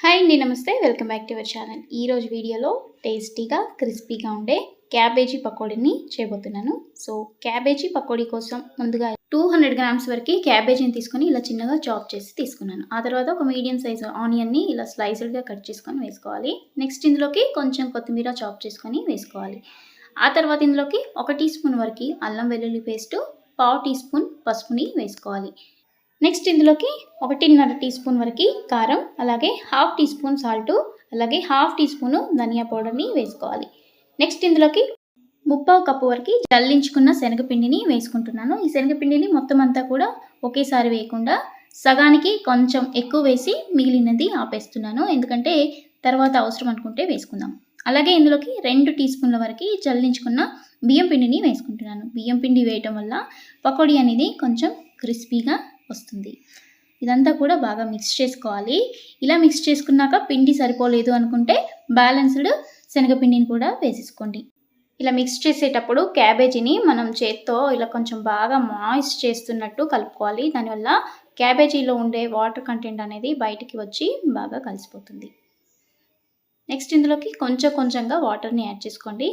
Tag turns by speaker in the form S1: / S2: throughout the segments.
S1: Hi అండి, నమస్తే. Welcome back to our channel. ఈరోజు వీడియోలో టేస్టీగా క్రిస్పీగా ఉండే క్యాబేజీ పకోడీని చేయబోతున్నాను. సో క్యాబేజీ పకోడీ కోసం ముందుగా 200 గ్రామ్స్ వరకు క్యాబేజీని తీసుకొని ఇలా చిన్నగా చాప్ చేసి తీసుకున్నాను. ఆ తర్వాత ఒక మీడియం సైజు ఆనియన్ని ఇలా స్లైస్డ్గా కట్ చేసుకొని వేసుకోవాలి. నెక్స్ట్ ఇందులోకి కొంచెం కొత్తిమీర చాప్ చేసుకొని వేసుకోవాలి. ఆ తర్వాత ఇందులోకి 1 టీ స్పూన్ వరకు అల్లం వెల్లుల్లి పేస్టు, 1/2 టీ స్పూన్ పసుపుని వేసుకోవాలి. నెక్స్ట్ ఇందులోకి 1.5 టీ స్పూన్ వరకు కారం, అలాగే 1/2 టీ స్పూన్ సాల్టు, అలాగే 1/2 టీ స్పూను ధనియా పౌడర్ని వేసుకోవాలి. నెక్స్ట్ ఇందులోకి 3/4 కప్పు వరకు జల్లించుకున్న శనగపిండిని వేసుకుంటున్నాను. ఈ శనగపిండిని మొత్తం అంతా కూడా ఒకేసారి వేయకుండా సగానికి కొంచెం ఎక్కువ వేసి మిగిలినది ఆపేస్తున్నాను, ఎందుకంటే తర్వాత అవసరం అనుకుంటే వేసుకుందాం. అలాగే ఇందులోకి 2 టీ స్పూన్ల వరకు జల్లించుకున్న బియ్యం పిండిని వేసుకుంటున్నాను. బియ్యం పిండి వేయటం వల్ల పకోడీ అనేది కొంచెం క్రిస్పీగా వస్తుంది. ఇదంతా కూడా బాగా మిక్స్ చేసుకోవాలి. ఇలా మిక్స్ చేసుకున్నాక పిండి సరిపోలేదు అనుకుంటే బ్యాలెన్స్డ్ శనగపిండిని కూడా వేసేసుకోండి. ఇలా మిక్స్ చేసేటప్పుడు క్యాబేజీని మనం చేత్తో ఇలా కొంచెం బాగా మాయిస్ట్ చేస్తున్నట్టు కలుపుకోవాలి. దానివల్ల క్యాబేజీలో ఉండే వాటర్ కంటెంట్ అనేది బయటికి వచ్చి బాగా కలిసిపోతుంది. నెక్స్ట్ ఇందులోకి కొంచెం కొంచెంగా వాటర్ని యాడ్ చేసుకోండి.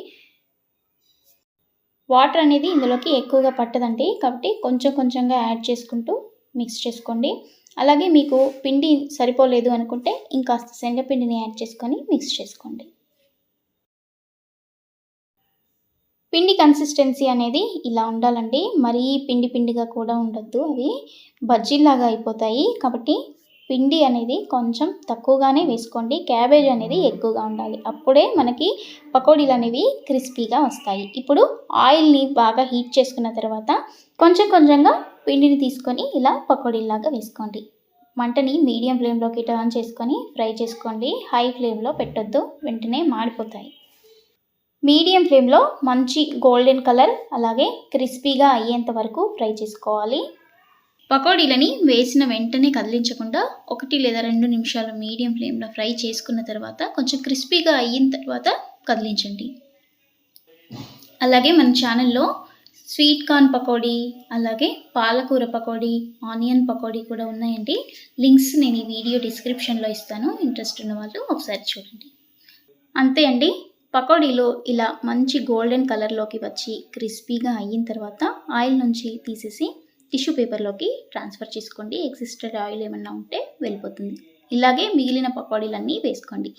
S1: వాటర్ అనేది ఇందులోకి ఎక్కువగా పట్టదండి, కాబట్టి కొంచెం కొంచెంగా యాడ్ చేసుకుంటూ మిక్స్ చేసుకోండి. అలాగే మీకు పిండి సరిపోలేదు అనుకుంటే ఇంకాస్త శనగపిండిని యాడ్ చేసుకొని మిక్స్ చేసుకోండి. పిండి కన్సిస్టెన్సీ అనేది ఇలా ఉండాలండి, మరీ పిండి పిండిగా కూడా ఉండొద్దు, అవి బజ్జీలాగా అయిపోతాయి. కాబట్టి పిండి అనేది కొంచెం తక్కువగానే వేసుకోండి. క్యాబేజ్ అనేది ఎక్కువగా ఉండాలి, అప్పుడే మనకి పకోడీలు అనేవి క్రిస్పీగా వస్తాయి. ఇప్పుడు ఆయిల్ని బాగా హీట్ చేసుకున్న తర్వాత కొంచెం కొంచెంగా పిండిని తీసుకొని ఇలా పకోడీలాగా వేసుకోండి. మంటని మీడియం ఫ్లేమ్లోకి టర్న్ చేసుకొని ఫ్రై చేసుకోండి. హై ఫ్లేమ్లో పెట్టొద్దు, వెంటనే మాడిపోతాయి. మీడియం ఫ్లేమ్లో మంచి గోల్డెన్ కలర్ అలాగే క్రిస్పీగా అయ్యేంత వరకు ఫ్రై చేసుకోవాలి. పకోడీలని వేసిన వెంటనే కదిలించకుండా 1 లేదా 2 నిమిషాలు మీడియం ఫ్లేమ్లో ఫ్రై చేసుకున్న తర్వాత కొంచెం క్రిస్పీగా అయిన తర్వాత కదిలించండి. అలాగే మన ఛానల్లో స్వీట్ కార్న్ పకోడీ, అలాగే పాలకూర పకోడీ, ఆనియన్ పకోడీ కూడా ఉన్నాయండి. లింక్స్ నేను ఈ వీడియో డిస్క్రిప్షన్లో ఇస్తాను, ఇంట్రెస్ట్ ఉన్న వాళ్ళు ఒకసారి చూడండి. అంతే అండి, పకోడీలు ఇలా మంచి గోల్డెన్ కలర్లోకి వచ్చి క్రిస్పీగా అయిన తర్వాత ఆయిల్ నుంచి తీసేసి టిష్యూ పేపర్లోకి ట్రాన్స్ఫర్ చేసుకోండి. ఎక్సిస్టెడ్ ఆయిల్ ఏమన్నా ఉంటే వెళ్ళిపోతుంది. ఇలాగే మిగిలిన పకోడీలన్నీ వేసుకోండి.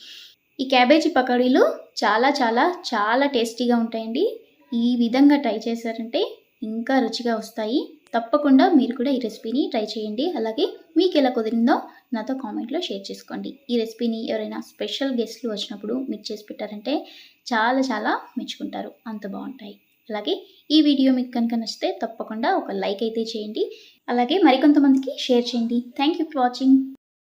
S1: ఈ క్యాబేజీ పకోడీలు చాలా చాలా చాలా టేస్టీగా ఉంటాయండి. ఈ విధంగా ట్రై చేశారంటే ఇంకా రుచిగా వస్తాయి. తప్పకుండా మీరు కూడా ఈ రెసిపీని ట్రై చేయండి. అలాగే మీకు ఎలా కుదిరిందో నాతో కామెంట్లో షేర్ చేసుకోండి. ఈ రెసిపీని ఎవరైనా స్పెషల్ గెస్ట్లు వచ్చినప్పుడు మీరు చేసి పెట్టారంటే చాలా చాలా మెచ్చుకుంటారు, అంత బాగుంటాయి. అలాగే ఈ వీడియో మీకు కనుక నచ్చితే తప్పకుండా ఒక లైక్ అయితే చేయండి. అలాగే మరికొంతమందికి షేర్ చేయండి. Thank you for watching.